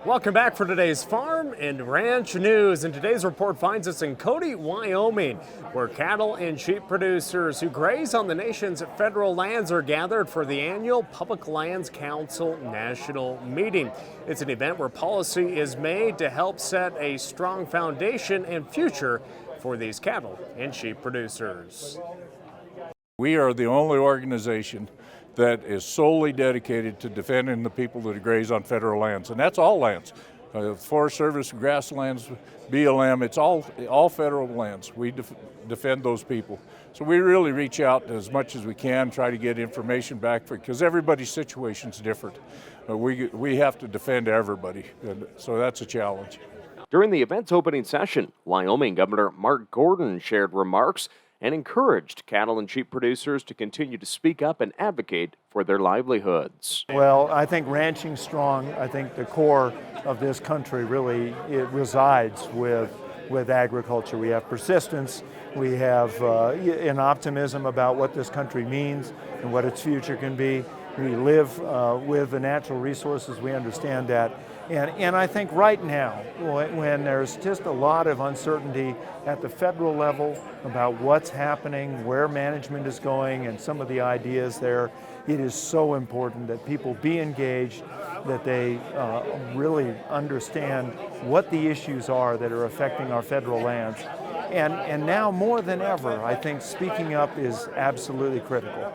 Welcome back for today's Farm and Ranch News. And today's report finds us in Cody, Wyoming, where cattle and sheep producers who graze on the nation's federal lands are gathered for the annual Public Lands Council National Meeting. It's an event where policy is made to help set a strong foundation and future for these cattle and sheep producers. We are the only organization that is solely dedicated to defending the people that graze on federal lands, and that's all lands. Forest Service, grasslands, BLM, it's all federal lands. We defend those people. So we really reach out as much as we can, try to get information back, because everybody's situation is different. We have to defend everybody, and so that's a challenge. During the event's opening session, Wyoming Governor Mark Gordon shared remarks and encouraged cattle and sheep producers to continue to speak up and advocate for their livelihoods. Well, I think ranching strong. I think the core of this country really it resides with agriculture. We have persistence. We have an optimism about what this country means and what its future can be. We live with the natural resources. We understand that. And I think right now, when there's just a lot of uncertainty at the federal level about what's happening, where management is going, and some of the ideas there, it is so important that people be engaged, that they really understand what the issues are that are affecting our federal lands. And now more than ever, I think speaking up is absolutely critical.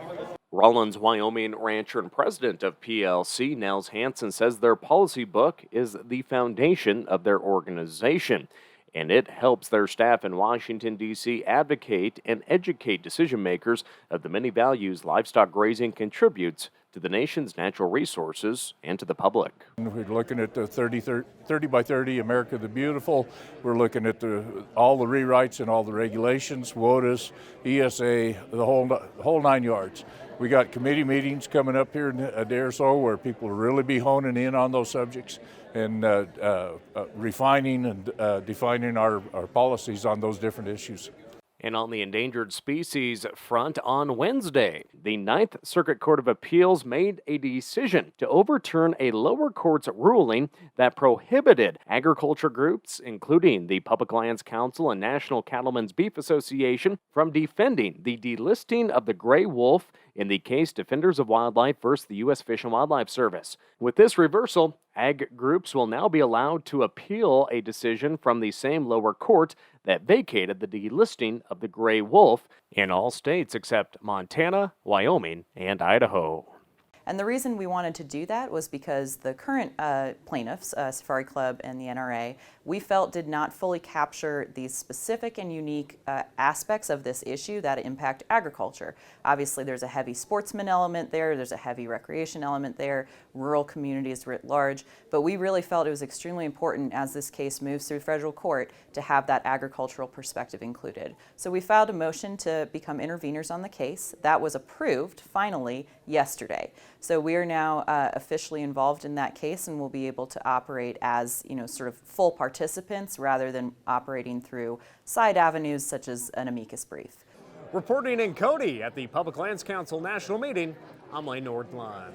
Rawlins, Wyoming rancher and president of PLC, Nels Hansen, says their policy book is the foundation of their organization, and it helps their staff in Washington, D.C. advocate and educate decision makers of the many values livestock grazing contributes to the nation's natural resources and to the public. We're looking at the 30 by 30 America the Beautiful. We're looking at all the rewrites and all the regulations, WOTUS, ESA, the whole 9 yards. We got committee meetings coming up here in a day or so where people will really be honing in on those subjects and refining and defining our policies on those different issues. And on the endangered species front on Wednesday, the Ninth Circuit Court of Appeals made a decision to overturn a lower court's ruling that prohibited agriculture groups, including the Public Lands Council and National Cattlemen's Beef Association, from defending the delisting of the gray wolf in the case Defenders of Wildlife versus the U.S. Fish and Wildlife Service. With this reversal, ag groups will now be allowed to appeal a decision from the same lower court that vacated the delisting of the gray wolf in all states except Montana, Wyoming, and Idaho. And the reason we wanted to do that was because the current plaintiffs, Safari Club and the NRA, we felt did not fully capture these specific and unique aspects of this issue that impact agriculture. Obviously, there's a heavy sportsman element there, there's a heavy recreation element there, rural communities writ large, but we really felt it was extremely important as this case moves through federal court to have that agricultural perspective included. So we filed a motion to become interveners on the case. That was approved, finally, yesterday. So we are now officially involved in that case and will be able to operate as, sort of full participants rather than operating through side avenues such as an amicus brief. Reporting in Cody at the Public Lands Council National Meeting, I'm Lane Nordland.